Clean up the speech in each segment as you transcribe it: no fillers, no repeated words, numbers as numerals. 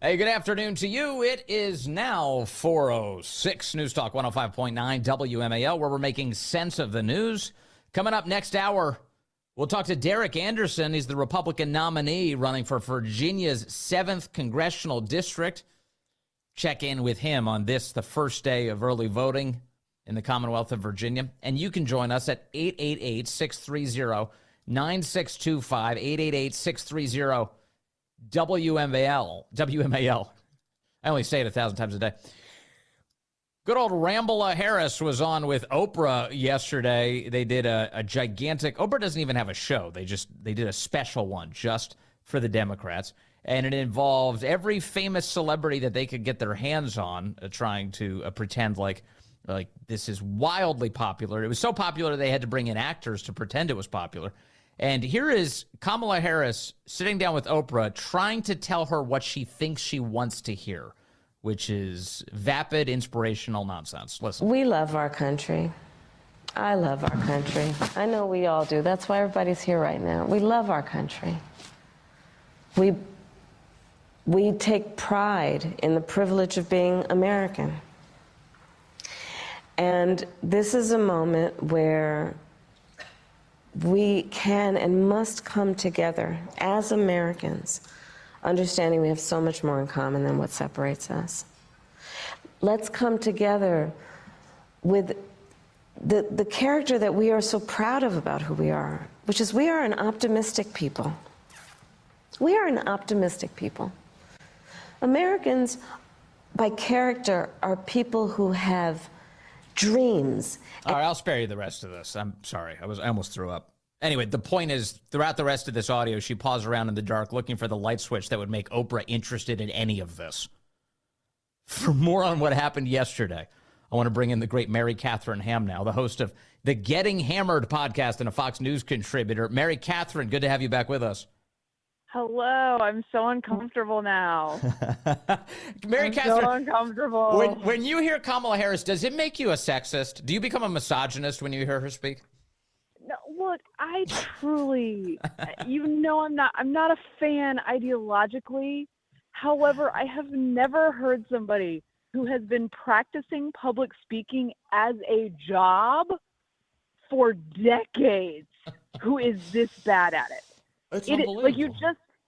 Hey, good afternoon to you. It is now 4:06 News Talk 105.9 WMAL, where we're making sense of the news. Coming up next hour, we'll talk to Derek Anderson. He's the Republican nominee running for Virginia's 7th Congressional District. Check in with him on this, the first day of early voting in the Commonwealth of Virginia. And you can join us at 888-630-9625, 888-630 WMAL. I only say it 1,000 times a day. Good old Kamala Harris was on with Oprah yesterday. They did a gigantic, Oprah doesn't even have a show. They did a special one just for the Democrats. And it involved every famous celebrity that they could get their hands on, trying to pretend like this is wildly popular. It was so popular they had to bring in actors to pretend it was popular. And here is Kamala Harris sitting down with Oprah, trying to tell her what she thinks she wants to hear, which is vapid, inspirational nonsense. Listen. We love our country. I love our country. I know we all do. That's why everybody's here right now. We love our country. We take pride in the privilege of being American. And this is a moment where we can and must come together as Americans, understanding we have so much more in common than what separates us. Let's come together with the character that we are so proud of about who we are, which is we are an optimistic people. We are an optimistic people. Americans, by character, are people who have dreams. All right, I'll spare you the rest of this. I'm sorry. I almost threw up. Anyway, the point is, throughout the rest of this audio, she paused around in the dark looking for the light switch that would make Oprah interested in any of this. For more on what happened yesterday, I want to bring in the great Mary Katherine Hamm now, the host of the Getting Hammered podcast and a Fox News contributor. Mary Katherine, good to have you back with us. Hello, I'm so uncomfortable now. Mary Katherine, so uncomfortable. When you hear Kamala Harris, does it make you a sexist? Do you become a misogynist when you hear her speak? No, look, I truly, I'm not a fan ideologically. However, I have never heard somebody who has been practicing public speaking as a job for decades who is this bad at it. It's unbelievable. Like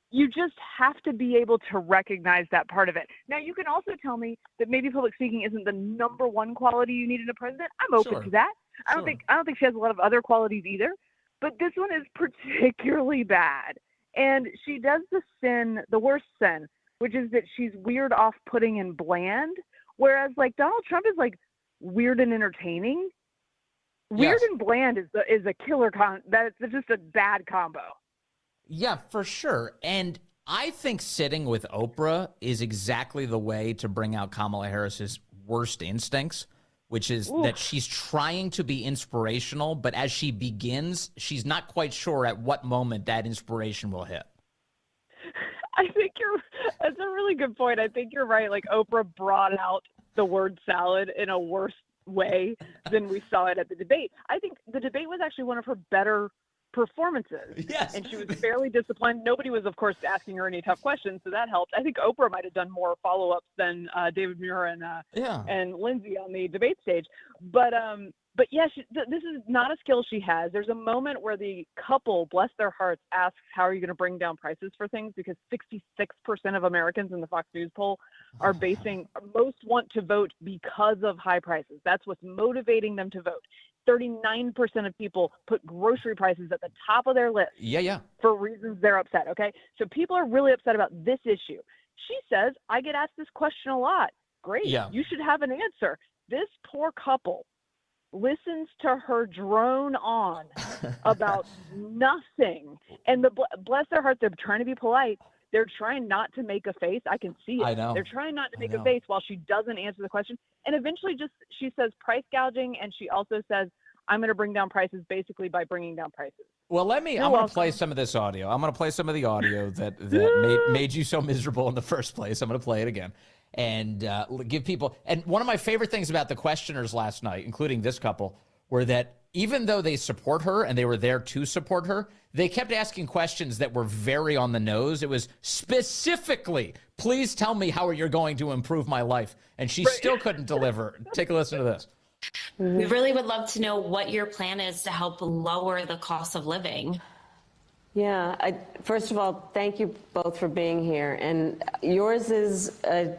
you just have to be able to recognize that part of it. Now, you can also tell me that maybe public speaking isn't the number one quality you need in a president. I'm open to that. I don't think she has a lot of other qualities either, but this one is particularly bad. And she does the worst sin, which is that she's weird, off-putting, and bland, whereas like Donald Trump is like weird and entertaining. Weird and bland is a killer that's just a bad combo. Yeah, for sure. And I think sitting with Oprah is exactly the way to bring out Kamala Harris's worst instincts, which is that she's trying to be inspirational, but as she begins, she's not quite sure at what moment that inspiration will hit. I think that's a really good point. I think you're right. Like, Oprah brought out the word salad in a worse way than we saw it at the debate. I think the debate was actually one of her better performances. Yes. And she was fairly disciplined. Nobody was, of course, asking her any tough questions, so that helped. I think Oprah might have done more follow-ups than David Muir and Lindsay on the debate stage. But yeah, this is not a skill she has. There's a moment where the couple, bless their hearts, asks, how are you going to bring down prices for things? Because 66% of Americans in the Fox News poll are most want to vote because of high prices. That's what's motivating them to vote. 39% of people put grocery prices at the top of their list for reasons they're upset, okay? So people are really upset about this issue. She says, I get asked this question a lot. Great. Yeah. You should have an answer. This poor couple listens to her drone on about nothing. And bless their heart, they're trying to be polite. They're trying not to make a face. I can see it. I know. They're trying not to make a face while she doesn't answer the question. And eventually she says price gouging, and she also says, I'm going to bring down prices basically by bringing down prices. Well, I'm going to play some of this audio. I'm going to play some of the audio that made you so miserable in the first place. I'm going to play it again and give people. And one of my favorite things about the questioners last night, including this couple, were that even though they support her and they were there to support her, they kept asking questions that were very on the nose. It was specifically, please tell me how you're going to improve my life. And she still couldn't deliver. Take a listen to this. We really would love to know what your plan is to help lower the cost of living. Yeah, first of all, thank you both for being here. And yours is a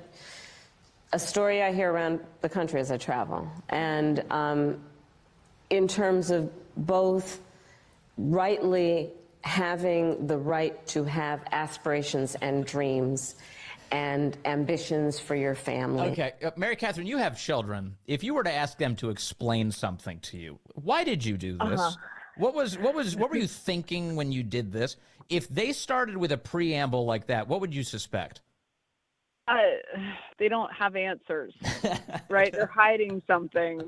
story I hear around the country as I travel. And in terms of both rightly having the right to have aspirations and dreams and ambitions for your family. Okay, Mary Katherine, you have children. If you were to ask them to explain something to you, why did you do this? What were you thinking when you did this? If they started with a preamble like that, what would you suspect? They don't have answers, right? They're hiding something.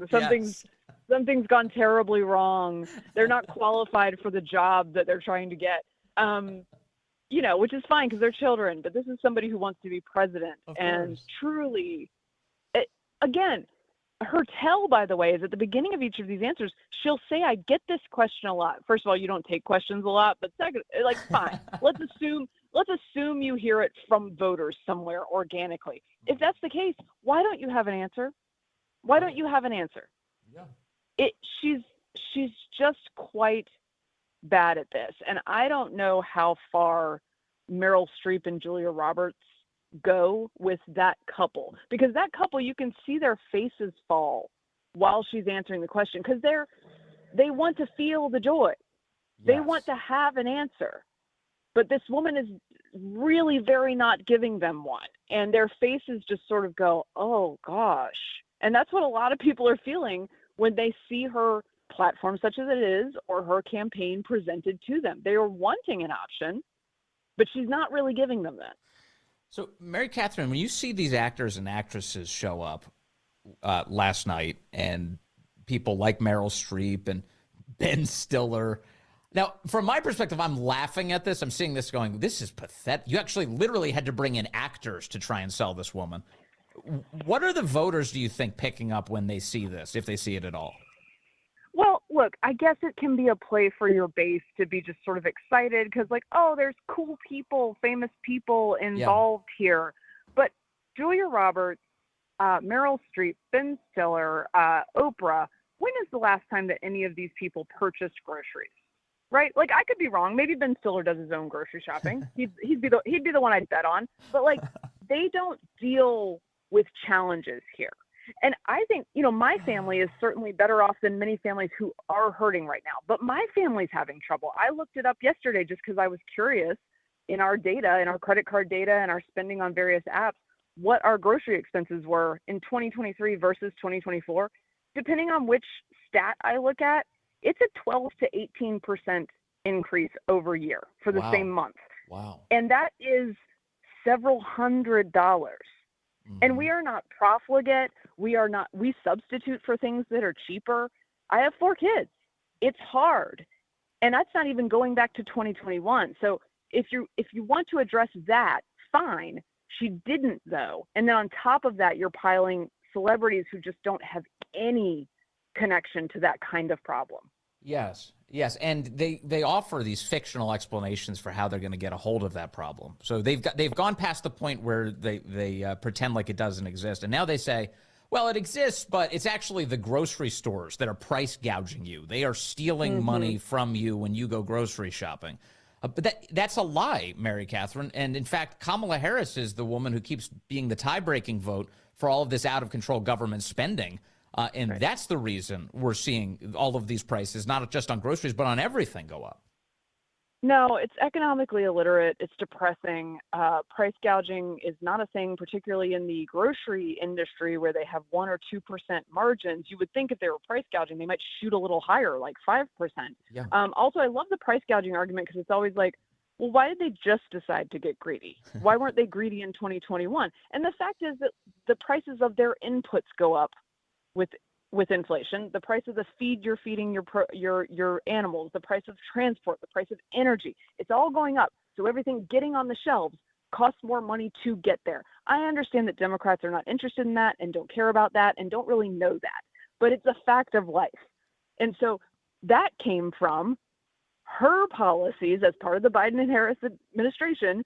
Something's gone terribly wrong. They're not qualified for the job that they're trying to get. Which is fine because they're children, but this is somebody who wants to be president. And truly, again, her tell, by the way, is at the beginning of each of these answers, she'll say, I get this question a lot. First of all, you don't take questions a lot, but second, fine. Let's assume you hear it from voters somewhere organically. If that's the case, why don't you have an answer? Why don't you have an answer? Yeah. She's just quite bad at this. And I don't know how far Meryl Streep and Julia Roberts go with that couple, because that couple, you can see their faces fall while she's answering the question, because they want to feel the joy. Yes. They want to have an answer, but this woman is really very not giving them one, and their faces just sort of go, oh gosh. And that's what a lot of people are feeling when they see her platform, such as it is, or her campaign presented to them. They are wanting an option, but she's not really giving them that. So, Mary Katherine, when you see these actors and actresses show up last night, and people like Meryl Streep and Ben Stiller, now, from my perspective, I'm laughing at this. I'm seeing this going, this is pathetic. You actually literally had to bring in actors to try and sell this woman. What are the voters, do you think, picking up when they see this, if they see it at all? Well, look, I guess it can be a play for your base to be just sort of excited because, there's cool people, famous people involved here. But Julia Roberts, Meryl Streep, Ben Stiller, Oprah, when is the last time that any of these people purchased groceries? Right? I could be wrong. Maybe Ben Stiller does his own grocery shopping. He'd be the one I'd bet on. But they don't deal with challenges here. And I think, my family is certainly better off than many families who are hurting right now. But my family's having trouble. I looked it up yesterday just because I was curious in our data, in our credit card data and our spending on various apps, what our grocery expenses were in 2023 versus 2024. Depending on which stat I look at, it's a 12 to 18% increase over year for the same month. Wow. And that is several $100s. Mm-hmm. And we are not profligate. We substitute for things that are cheaper. I have 4 kids. It's hard. And that's not even going back to 2021. So if you want to address that, fine. She didn't, though. And then on top of that, you're piling celebrities who just don't have any connection to that kind of problem. Yes. And they offer these fictional explanations for how they're going to get a hold of that problem. So they've gone past the point where they pretend like it doesn't exist. And now they say, well, it exists, but it's actually the grocery stores that are price gouging you. They are stealing money from you when you go grocery shopping. But that's a lie, Mary Katherine. And in fact, Kamala Harris is the woman who keeps being the tie-breaking vote for all of this out-of-control government spending. And that's the reason we're seeing all of these prices, not just on groceries, but on everything go up. No, it's economically illiterate. It's depressing. Price gouging is not a thing, particularly in the grocery industry where they have 1 or 2% margins. You would think if they were price gouging, they might shoot a little higher, like 5%. Yeah. Also, I love the price gouging argument because it's always like, well, why did they just decide to get greedy? Why weren't they greedy in 2021? And the fact is that the prices of their inputs go up with inflation. The price of the feed you're feeding your animals, the price of transport, the price of energy, it's all going up. So everything getting on the shelves costs more money to get there. I understand that Democrats are not interested in that and don't care about that and don't really know that, but it's a fact of life. And so that came from her policies as part of the Biden and Harris administration,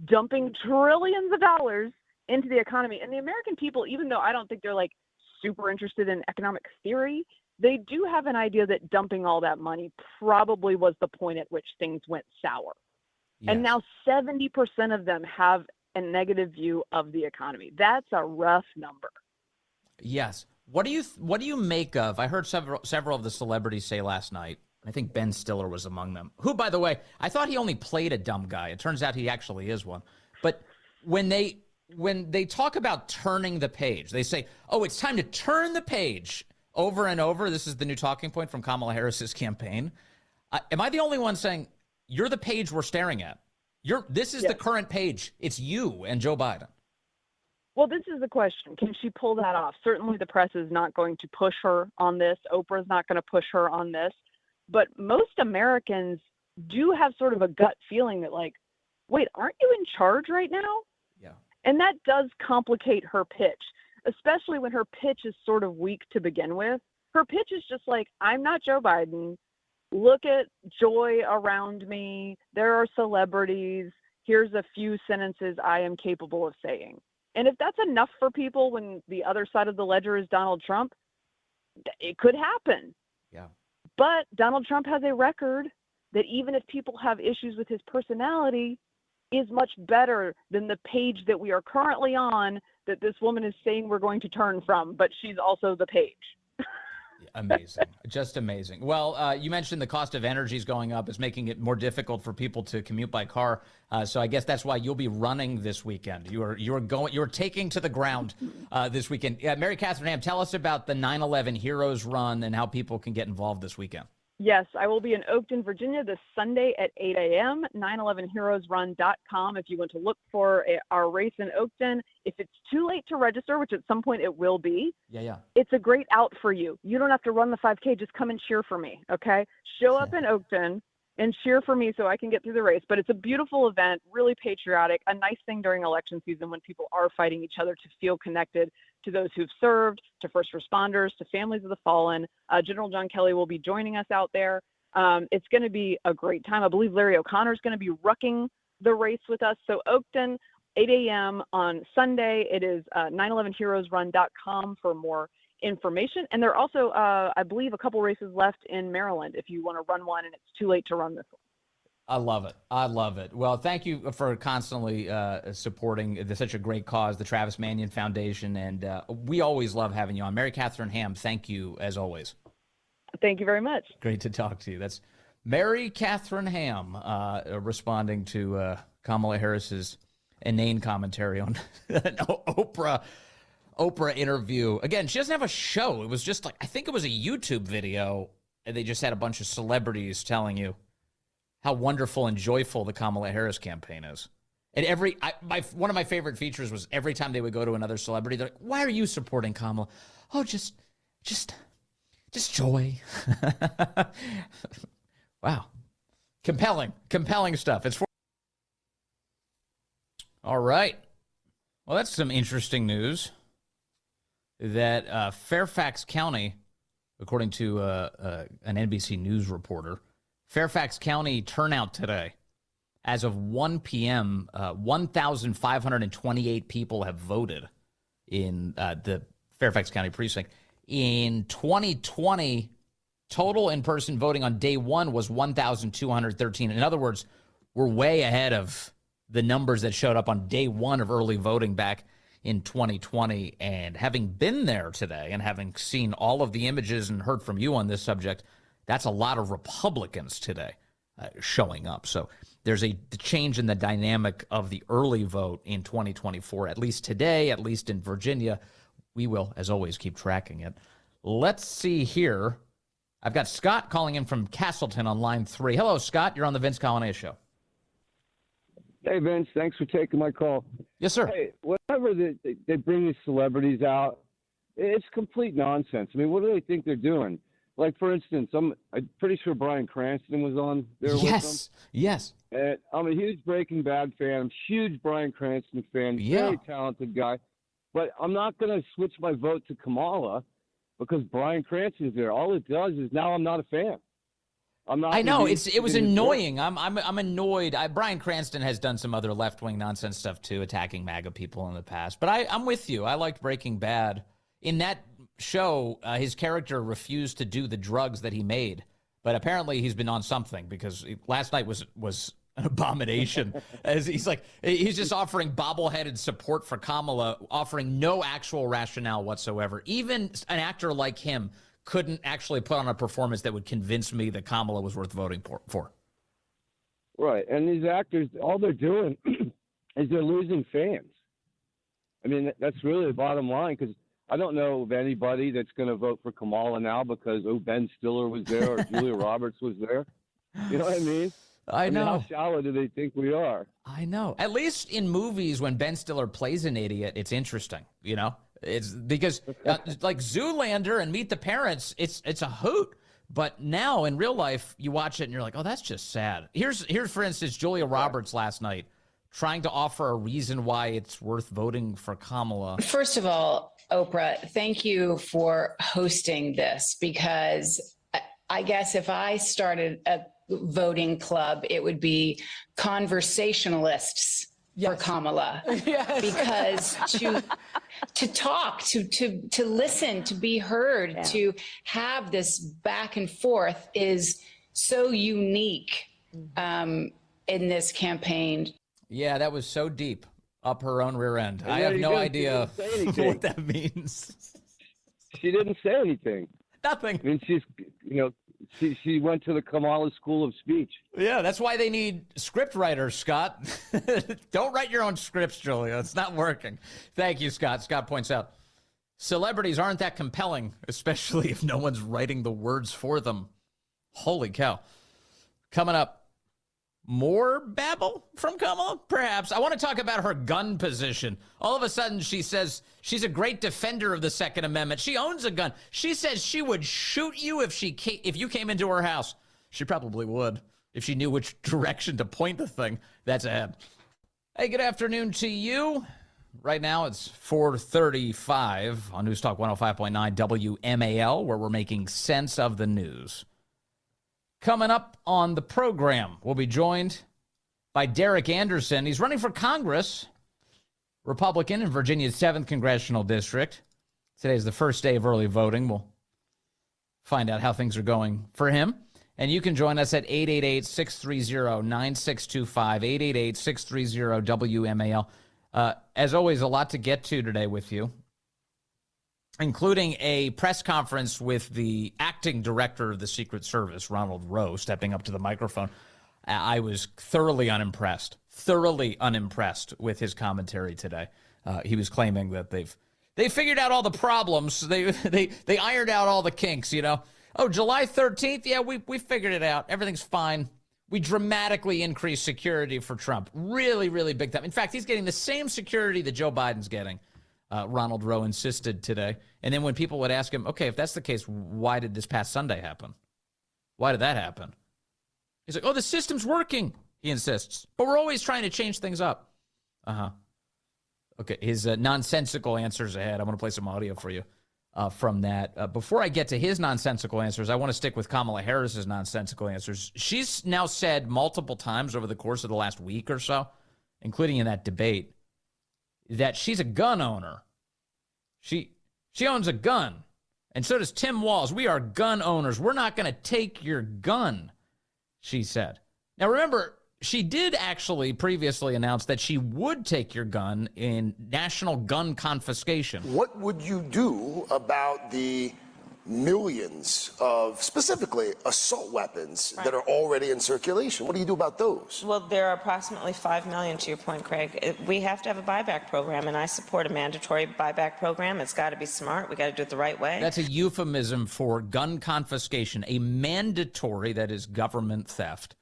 dumping trillions of dollars into the economy. And the American people, even though I don't think they're like super interested in economic theory, they do have an idea that dumping all that money probably was the point at which things went sour. Yes. And now 70% of them have a negative view of the economy. That's a rough number. Yes. What do you make of? I heard several of the celebrities say last night. I think Ben Stiller was among them. Who, by the way, I thought he only played a dumb guy. It turns out he actually is one. But when they talk about turning the page, they say, "Oh, it's time to turn the page." Over and over. This is the new talking point from Kamala Harris's campaign. Am I the only one saying you're the page we're staring at? This is the current page. It's you and Joe Biden. Well, this is the question. Can she pull that off? Certainly the press is not going to push her on this. Oprah's not going to push her on this. But most Americans do have sort of a gut feeling that, like, wait, aren't you in charge right now? Yeah. And that does complicate her pitch, especially when her pitch is sort of weak to begin with. Her pitch is just like, I'm not Joe Biden. Look at joy around me. There are celebrities. Here's a few sentences I am capable of saying. And if that's enough for people when the other side of the ledger is Donald Trump, it could happen. Yeah. But Donald Trump has a record that even if people have issues with his personality, is much better than the page that we are currently on that this woman is saying we're going to turn from, but she's also the page. Amazing. Just amazing. Well, you mentioned the cost of energy is going up. It's making it more difficult for people to commute by car. So I guess that's why you'll be running this weekend. You're taking to the ground this weekend. Mary Katherine Hamm, tell us about the 9/11 Heroes Run and how people can get involved this weekend. Yes, I will be in Oakton, Virginia this Sunday at 8 a.m., 911heroesrun.com if you want to look for our race in Oakton. If it's too late to register, which at some point it will be, it's a great out for you. You don't have to run the 5K. Just come and cheer for me, okay? Show up in Oakton and cheer for me so I can get through the race. But it's a beautiful event, really patriotic, a nice thing during election season when people are fighting each other to feel connected to those who've served, to first responders, to families of the fallen. General John Kelly will be joining us out there. It's going to be a great time. I believe Larry O'Connor is going to be rucking the race with us. So Oakton, 8 a.m. on Sunday. It is 911heroesrun.com for more information. And there are also, I believe, a couple races left in Maryland if you want to run one and it's too late to run this one. I love it. I love it. Well, thank you for constantly supporting such a great cause, the Travis Manion Foundation, and we always love having you on. Mary Katherine Hamm, thank you as always. Thank you very much. Great to talk to you. That's Mary Katherine Hamm responding to Kamala Harris's inane commentary on an Oprah interview. Again, she doesn't have a show. It was just like, I think it was a YouTube video, and they just had a bunch of celebrities telling you how wonderful and joyful the Kamala Harris campaign is. And one of my favorite features was every time they would go to another celebrity, they're like, why are you supporting Kamala? Oh, just joy. Wow. Compelling stuff. All right. Well, that's some interesting news that Fairfax County, according to an NBC News reporter, Fairfax County turnout today, as of 1 p.m., 1,528 people have voted in the Fairfax County precinct. In 2020, total in-person voting on day one was 1,213. In other words, we're way ahead of the numbers that showed up on day one of early voting back in 2020. And having been there today and having seen all of the images and heard from you on this subject, that's a lot of Republicans today showing up. So there's a change in the dynamic of the early vote in 2024, at least today, at least in Virginia. We will, as always, keep tracking it. Let's see here. I've got Scott calling in from Castleton on line 3. Hello, Scott. You're on the Vince Coglianese Show. Hey, Vince. Thanks for taking my call. Yes, sir. Hey, whenever they bring these celebrities out, it's complete nonsense. I mean, what do they think they're doing? Like, for instance, I'm pretty sure Bryan Cranston was on there with them. Yes. And I'm a huge Breaking Bad fan. I'm a huge Bryan Cranston fan. Very talented guy. But I'm not going to switch my vote to Kamala because Bryan Cranston's there. All it does is now I'm not a fan. I'm not. I know it was annoying. I'm annoyed. Bryan Cranston has done some other left-wing nonsense stuff too, attacking MAGA people in the past. But I'm with you. I liked Breaking Bad. In that show, his character refused to do the drugs that he made, but apparently he's been on something, because last night was an abomination. As he's just offering bobbleheaded support for Kamala, offering no actual rationale whatsoever. Even an actor like him couldn't actually put on a performance that would convince me that Kamala was worth voting for. Right. And these actors, all they're doing is they're losing fans. I mean, that's really the bottom line, because I don't know of anybody that's going to vote for Kamala now because, Ben Stiller was there or Julia Roberts was there. You know what I mean? I know. How shallow do they think we are? I know. At least in movies, when Ben Stiller plays an idiot, it's interesting, you know? It's because like Zoolander and Meet the Parents, it's a hoot. But now in real life, you watch it and you're like, oh, that's just sad. Here's for instance, Julia Roberts last night trying to offer a reason why it's worth voting for Kamala. First of all, Oprah, thank you for hosting this, because I guess if I started a voting club, it would be conversationalists for Kamala. Yes. Because to talk, to listen, to be heard, to have this back and forth is so unique in this campaign. Yeah, that was so deep up her own rear end. I have no idea what that means. She didn't say anything. Nothing. I mean, she went to the Kamala School of Speech. Yeah, that's why they need script writers, Scott. Don't write your own scripts, Julia. It's not working. Thank you, Scott. Scott points out, celebrities aren't that compelling, especially if no one's writing the words for them. Holy cow. Coming up, more babble from Kamala? Perhaps. I want to talk about her gun position. All of a sudden, she says she's a great defender of the Second Amendment. She owns a gun. She says she would shoot you if you came into her house. She probably would if she knew which direction to point the thing. That's ahead. Hey, good afternoon to you. Right now, it's 4:35 on News Talk 105.9 WMAL, where we're making sense of the news. Coming up on the program, we'll be joined by Derek Anderson. He's running for Congress, Republican in Virginia's 7th Congressional District. Today is the first day of early voting. We'll find out how things are going for him. And you can join us at 888-630-9625, 888-630-WMAL. As always, a lot to get to today with you, including a press conference with the acting director of the Secret Service, Ronald Rowe, stepping up to the microphone. I was thoroughly unimpressed with his commentary today. He was claiming that they figured out all the problems. They ironed out all the kinks, you know. Oh, July 13th? Yeah, we figured it out. Everything's fine. We dramatically increased security for Trump. Really, really big time. In fact, he's getting the same security that Joe Biden's getting. Ronald Rowe insisted today. And then when people would ask him, okay, if that's the case, why did this past Sunday happen? Why did that happen? He's like, oh, the system's working, he insists. But we're always trying to change things up. Okay, his nonsensical answers ahead. I'm going to play some audio for you from that. Before I get to his nonsensical answers, I want to stick with Kamala Harris's nonsensical answers. She's now said multiple times over the course of the last week or so, including in that debate, that she's a gun owner. She owns a gun. And so does Tim Walz. We are gun owners. We're not going to take your gun, she said. Now, remember, she did actually previously announce that she would take your gun in national gun confiscation. What would you do about the millions of, specifically, assault weapons that are already in circulation? What do you do about those? Well, there are approximately 5 million, to your point, Craig. We have to have a buyback program, and I support a mandatory buyback program. It's got to be smart. We got to do it the right way. That's a euphemism for gun confiscation, a mandatory, that is government theft,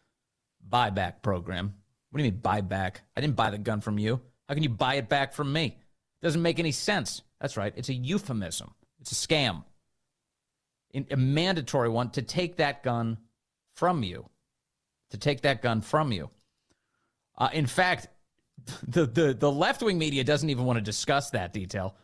buyback program. What do you mean buyback? I didn't buy the gun from you. How can you buy it back from me? Doesn't make any sense. That's right. It's a euphemism. It's a scam. A mandatory one to take that gun from you. In fact, the left-wing media doesn't even want to discuss that detail.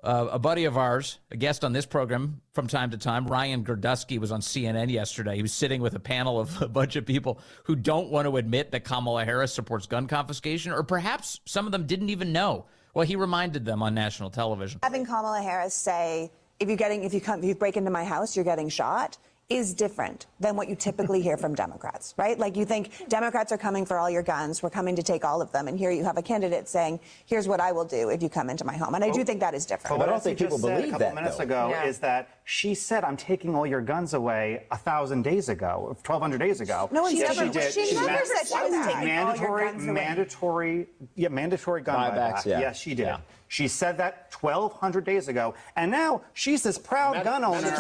A buddy of ours, a guest on this program from time to time, Ryan Gerdusky, was on CNN yesterday. He was sitting with a panel of a bunch of people who don't want to admit that Kamala Harris supports gun confiscation, or perhaps some of them didn't even know. Well, he reminded them on national television. Having Kamala Harris say, if you break into my house, you're getting shot, is different than what you typically hear from Democrats, right? Like, you think Democrats are coming for all your guns, we're coming to take all of them, and here you have a candidate saying, here's what I will do if you come into my home. And I do think that is different. But I don't think people believe that, a couple minutes ago is that she said, I'm taking all your guns away 1,000 days ago, 1,200 days ago. No one yes, said that. She never said she was taking all your guns away. Mandatory gun buybacks. Yeah. Yes, she did. Yeah. She said that 1,200 days ago, and now she's this proud gun owner.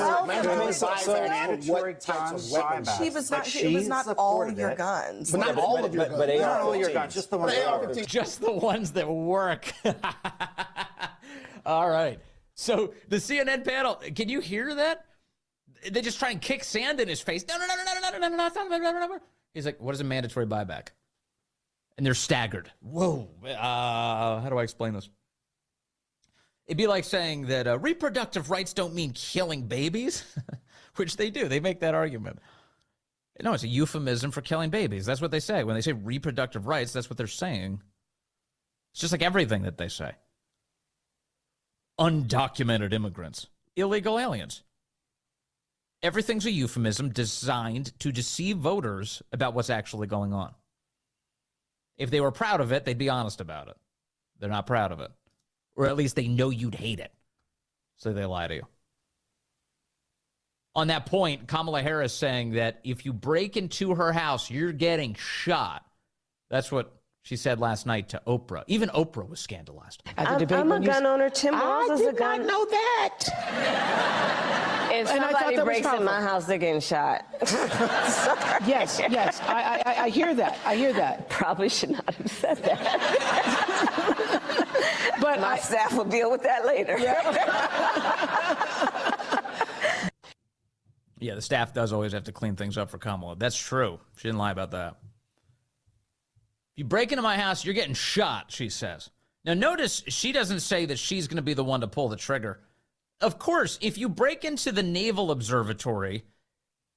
What types of weapons? She was not. It was not all your guns. But not all of your guns. But not all your guns. Just the ones that work. Just the ones that work. All right. So the CNN panel, can you hear that? They just try and kick sand in his face. No. He's like, what is a mandatory buyback? And they're staggered. Whoa. How do I explain this? It'd be like saying that reproductive rights don't mean killing babies, which they do. They make that argument. No, it's a euphemism for killing babies. That's what they say. When they say reproductive rights, that's what they're saying. It's just like everything that they say. Undocumented immigrants, illegal aliens. Everything's a euphemism designed to deceive voters about what's actually going on. If they were proud of it, they'd be honest about it. They're not proud of it. Or at least they know you'd hate it. So they lie to you. On that point, Kamala Harris saying that if you break into her house, you're getting shot. That's what she said last night to Oprah. Even Oprah was scandalized. I'm a gun owner. Tim Walz is a gun. I did not know that. If somebody breaks in my house, they're getting shot. Yes. I hear that. Probably should not have said that. But my staff will deal with that later. Yeah, the staff does always have to clean things up for Kamala. That's true. She didn't lie about that. If you break into my house, you're getting shot, she says. Now, notice she doesn't say that she's going to be the one to pull the trigger. Of course, if you break into the Naval Observatory,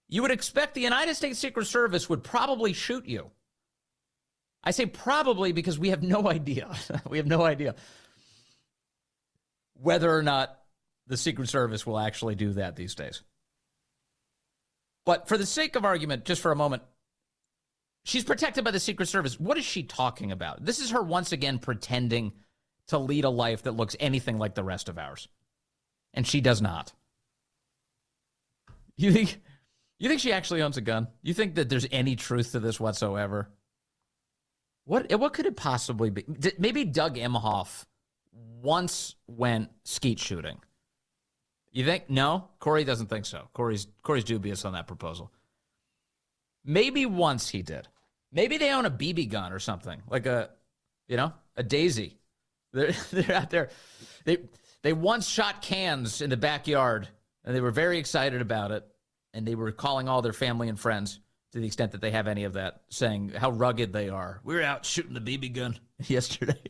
you would expect the United States Secret Service would probably shoot you. I say probably because we have no idea. We have no idea whether or not the Secret Service will actually do that these days. But for the sake of argument, just for a moment, she's protected by the Secret Service. What is she talking about? This is her once again pretending to lead a life that looks anything like the rest of ours. And she does not. You think she actually owns a gun? You think that there's any truth to this whatsoever? What could it possibly be? Maybe Doug Emhoff once went skeet shooting. You think? No? Corey doesn't think so. Corey's dubious on that proposal. Maybe once he did. Maybe they own a BB gun or something, like a Daisy. They're out there. They once shot cans in the backyard, and they were very excited about it, and they were calling all their family and friends, to the extent that they have any of that, saying how rugged they are. We were out shooting the BB gun yesterday.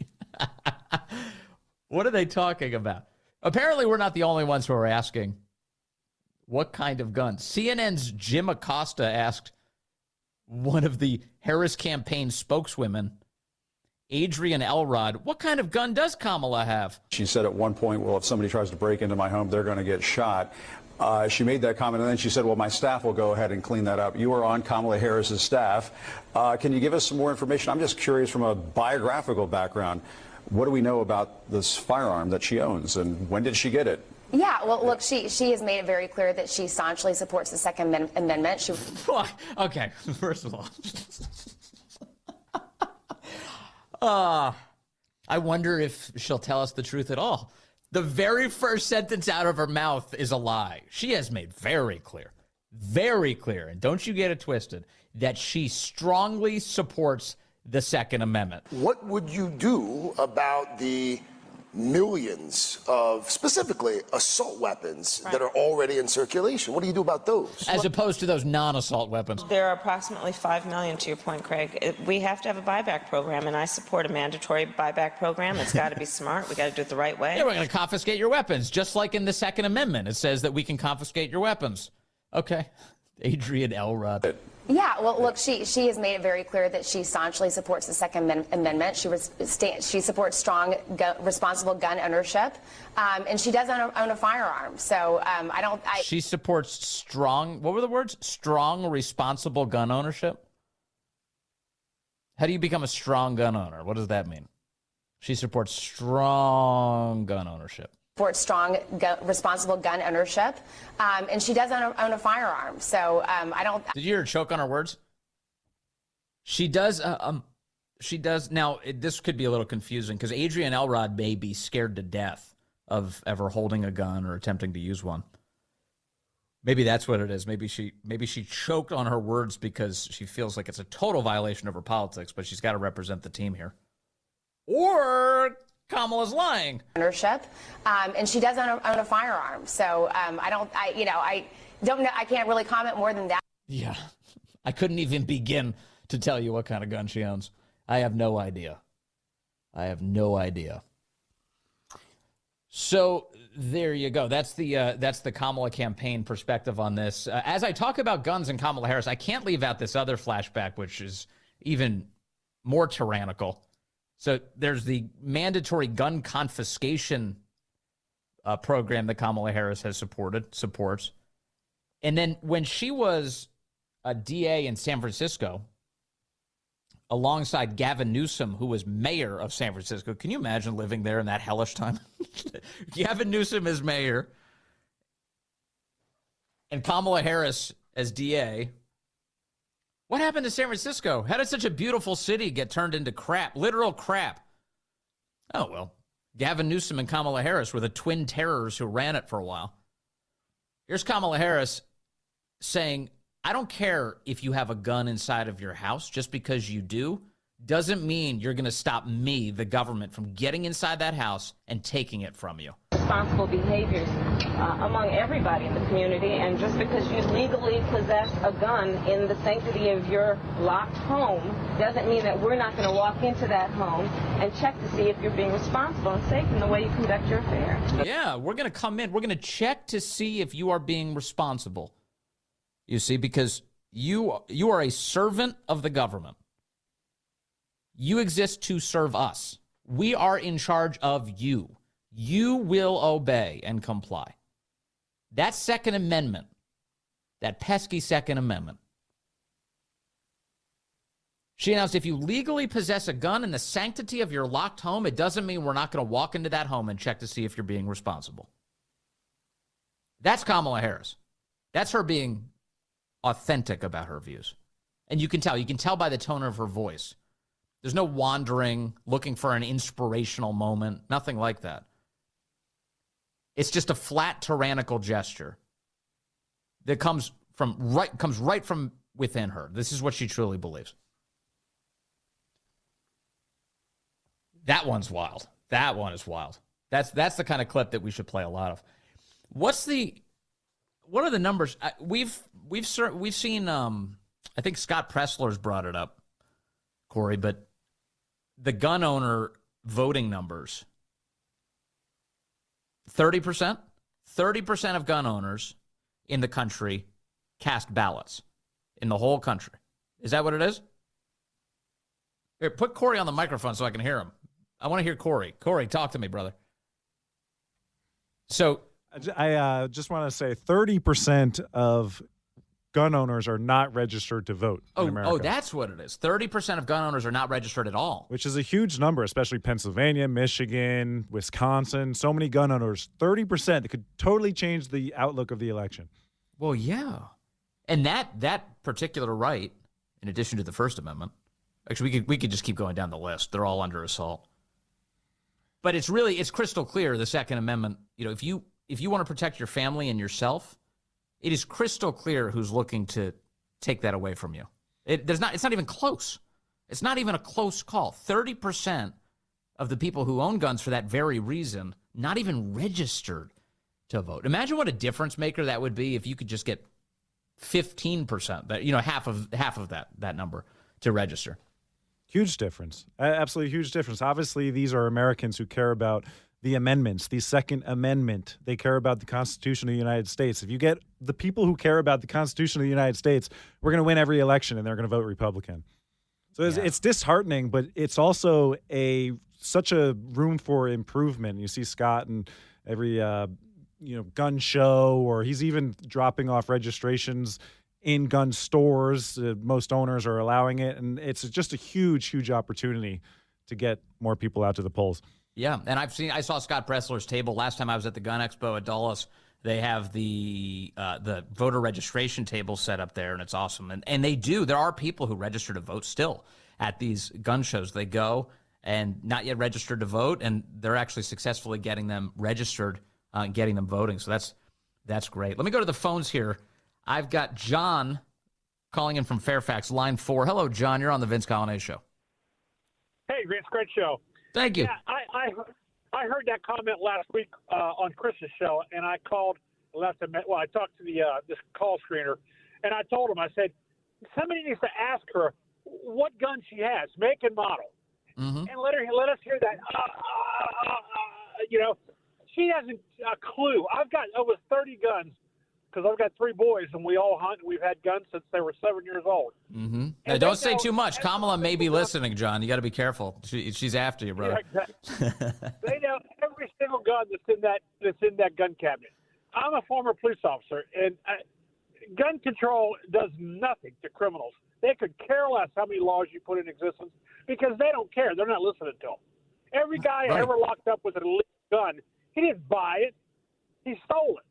What are they talking about? Apparently, we're not the only ones who are asking, what kind of gun? CNN's Jim Acosta asked one of the Harris campaign spokeswomen, Adrian Elrod, what kind of gun does Kamala have? She said at one point, well, if somebody tries to break into my home, they're going to get shot. She made that comment, and then she said, well, my staff will go ahead and clean that up. You are on Kamala Harris's staff. Can you give us some more information? I'm just curious from a biographical background. What do we know about this firearm that she owns, and when did she get it? Yeah, well, look, she has made it very clear that she staunchly supports the Second Amendment. Okay, first of all. I wonder if she'll tell us the truth at all. The very first sentence out of her mouth is a lie. She has made very clear, and don't you get it twisted, that she strongly supports the Second Amendment. What would you do about the millions of specifically assault weapons that are already in circulation. What do you do about those? As opposed to those non-assault weapons. There are approximately 5 million, to your point, Craig. We have to have a buyback program, and I support a mandatory buyback program. It's got to be smart. We got to do it the right way. Yeah, we're going to confiscate your weapons, just like in the Second Amendment. It says that we can confiscate your weapons. Okay. Adrian Elrod. Yeah, well, look, she has made it very clear that she staunchly supports the Second Amendment. She supports strong, responsible gun ownership, and she does own a firearm. So She supports strong. What were the words? Strong, responsible gun ownership. How do you become a strong gun owner? What does that mean? She supports strong gun ownership. Supports strong, responsible gun ownership, and she does own a firearm. So Did you hear her choke on her words? She does. She does. Now, this could be a little confusing because Adrian Elrod may be scared to death of ever holding a gun or attempting to use one. Maybe that's what it is. Maybe she choked on her words because she feels like it's a total violation of her politics, but she's got to represent the team here. Or Kamala's lying. Ownership, and she does own a firearm. So I don't know. I can't really comment more than that. Yeah, I couldn't even begin to tell you what kind of gun she owns. I have no idea. So there you go. That's the Kamala campaign perspective on this. As I talk about guns and Kamala Harris, I can't leave out this other flashback, which is even more tyrannical. So there's the mandatory gun confiscation program that Kamala Harris has supports. And then when she was a DA in San Francisco, alongside Gavin Newsom, who was mayor of San Francisco. Can you imagine living there in that hellish time? Gavin Newsom is mayor, and Kamala Harris as DA. What happened to San Francisco? How did such a beautiful city get turned into crap, literal crap? Oh, well, Gavin Newsom and Kamala Harris were the twin terrors who ran it for a while. Here's Kamala Harris saying, I don't care if you have a gun inside of your house. Just because you do doesn't mean you're going to stop me, the government, from getting inside that house and taking it from you. Responsible behaviors among everybody in the community, and just because you legally possess a gun in the sanctity of your locked home doesn't mean that we're not going to walk into that home and check to see if you're being responsible and safe in the way you conduct your affairs. Yeah, we're going to come in. We're going to check to see if you are being responsible. You see, because you are a servant of the government. You exist to serve us. We are in charge of you. You will obey and comply. That Second Amendment, that pesky Second Amendment. She announced, if you legally possess a gun in the sanctity of your locked home, it doesn't mean we're not going to walk into that home and check to see if you're being responsible. That's Kamala Harris. That's her being authentic about her views. And you can tell by the tone of her voice. There's no wandering, looking for an inspirational moment, nothing like that. It's just a flat tyrannical gesture that comes right from within her. This is what she truly believes. That one's wild. That one is wild. That's the kind of clip that we should play a lot of. What are the numbers? We've seen. I think Scott Pressler's brought it up, Corey, but the gun owner voting numbers. 30%? 30% of gun owners in the country cast ballots in the whole country. Is that what it is? Here, put Corey on the microphone so I can hear him. I want to hear Corey. Corey, talk to me, brother. So I just want to say 30% of gun owners are not registered to vote in America. Oh, that's what it is. 30% of gun owners are not registered at all. Which is a huge number, especially Pennsylvania, Michigan, Wisconsin. So many gun owners. 30% that could totally change the outlook of the election. Well, yeah. And that particular right, in addition to the First Amendment, actually we could just keep going down the list. They're all under assault. But it's crystal clear, the Second Amendment, if you want to protect your family and yourself, it is crystal clear who's looking to take that away from you. It's not even close. It's not even a close call. 30% of the people who own guns for that very reason not even registered to vote. Imagine what a difference maker that would be if you could just get 15%, that, you know, half of that number to register. Huge difference. Absolutely huge difference. Obviously, these are Americans who care about the amendments, the Second Amendment. They care about the Constitution of the United States. If you get the people who care about the Constitution of the United States, we're going to win every election, and they're going to vote Republican. So it's disheartening, but it's also such a room for improvement. You see Scott in every gun show, or he's even dropping off registrations in gun stores. Most owners are allowing it, and it's just a huge opportunity to get more people out to the polls. Yeah, and I saw Scott Bressler's table last time I was at the Gun Expo at Dulles. They have the voter registration table set up there, and it's awesome. And there are people who register to vote still at these gun shows. They go and not yet registered to vote, and they're actually successfully getting them registered, getting them voting. So that's great. Let me go to the phones here. I've got John calling in from Fairfax, line 4. Hello, John. You're on the Vince Coglianese Show. Hey, Vince, great show. Thank you. Yeah, I heard that comment last week on Chris's show, and I called, I talked to this call screener, and I told him, I said, somebody needs to ask her what gun she has, make and model, and let us hear that. She hasn't a clue. I've got over 30 guns because I've got 3 boys, and we all hunt. We've had guns since they were 7 years old. Mm-hmm. Now, don't say too much. Kamala may be listening, John. You got to be careful. She's after you, brother. Yeah, exactly. They know every single gun that's in that gun cabinet. I'm a former police officer, and gun control does nothing to criminals. They could care less how many laws you put in existence because they don't care. They're not listening to them. Every guy ever locked up with an illegal gun, he didn't buy it. He stole it.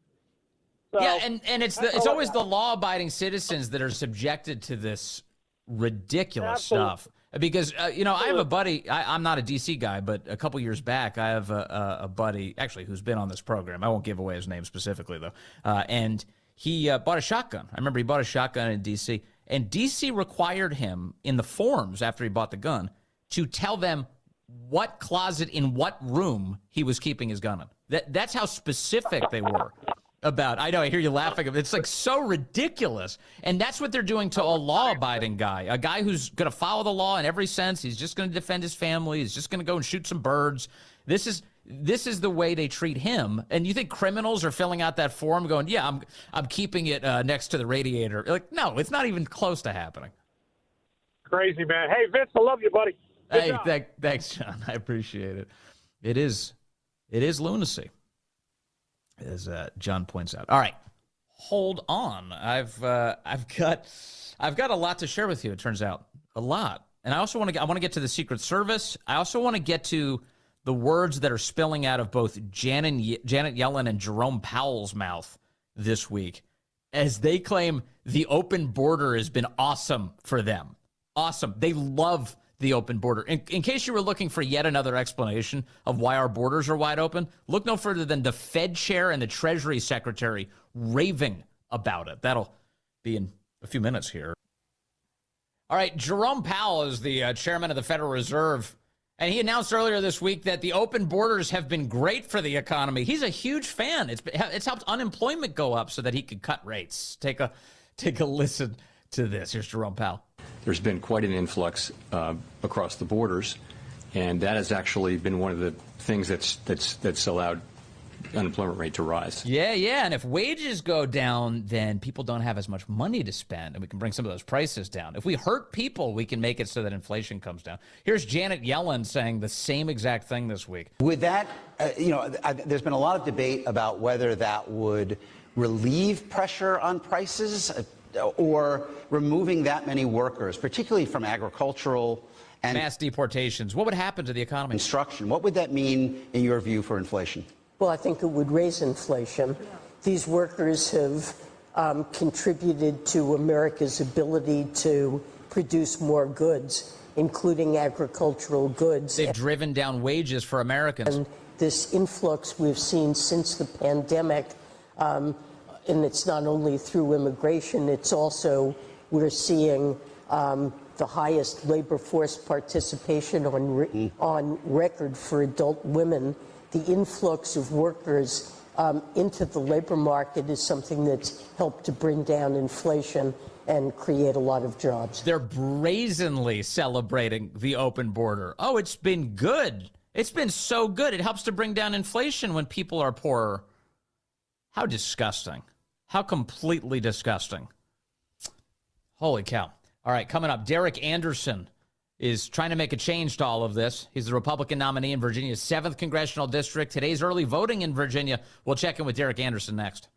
So, yeah, and it's always the law-abiding citizens that are subjected to this ridiculous stuff. Because, I have a buddy, I'm not a D.C. guy, but a couple years back, I have a buddy, actually, who's been on this program. I won't give away his name specifically, though. And he bought a shotgun. I remember he bought a shotgun in D.C., and D.C. required him in the forms after he bought the gun to tell them what closet in what room he was keeping his gun in. That's how specific they were about. I know, I hear you laughing. It's like so ridiculous. And that's what they're doing to a law-abiding guy, a guy who's going to follow the law in every sense. He's just going to defend his family. He's just going to go and shoot some birds. This is the way they treat him. And you think criminals are filling out that form going, yeah, I'm keeping it next to the radiator. Like, no, it's not even close to happening. Crazy, man. Hey, Vince, I love you, buddy. Hey, thanks, John. I appreciate it. It is lunacy, as John points out. All right, hold on. I've got a lot to share with you. It turns out, a lot. And I also want to get to the Secret Service. I also want to get to the words that are spilling out of both Janet Yellen and Jerome Powell's mouth this week, as they claim the open border has been awesome for them. Awesome. They love the open border. In case you were looking for yet another explanation of why our borders are wide open, look no further than the Fed chair and the Treasury Secretary raving about it. That'll be in a few minutes here. All right, Jerome Powell is the chairman of the Federal Reserve, and he announced earlier this week that the open borders have been great for the economy. He's a huge fan. It's helped unemployment go up so that he could cut rates. Take a listen to this. Here's Jerome Powell. There's been quite an influx across the borders, and that has actually been one of the things that's allowed unemployment rate to rise. Yeah, and if wages go down, then people don't have as much money to spend, and we can bring some of those prices down. If we hurt people, we can make it so that inflation comes down. Here's Janet Yellen saying the same exact thing this week. With that, there's been a lot of debate about whether that would relieve pressure on prices or removing that many workers, particularly from agricultural and mass deportations. What would happen to the economy? Construction. What would that mean, in your view, for inflation? Well, I think it would raise inflation. These workers have contributed to America's ability to produce more goods, including agricultural goods. They've driven down wages for Americans. And this influx we've seen since the pandemic, and it's not only through immigration, it's also we're seeing the highest labor force participation on record for adult women. The influx of workers into the labor market is something that's helped to bring down inflation and create a lot of jobs. They're brazenly celebrating the open border. Oh, it's been good. It's been so good. It helps to bring down inflation when people are poorer. How disgusting. How completely disgusting. Holy cow. All right, coming up, Derek Anderson is trying to make a change to all of this. He's the Republican nominee in Virginia's 7th Congressional District. Today's early voting in Virginia. We'll check in with Derek Anderson next.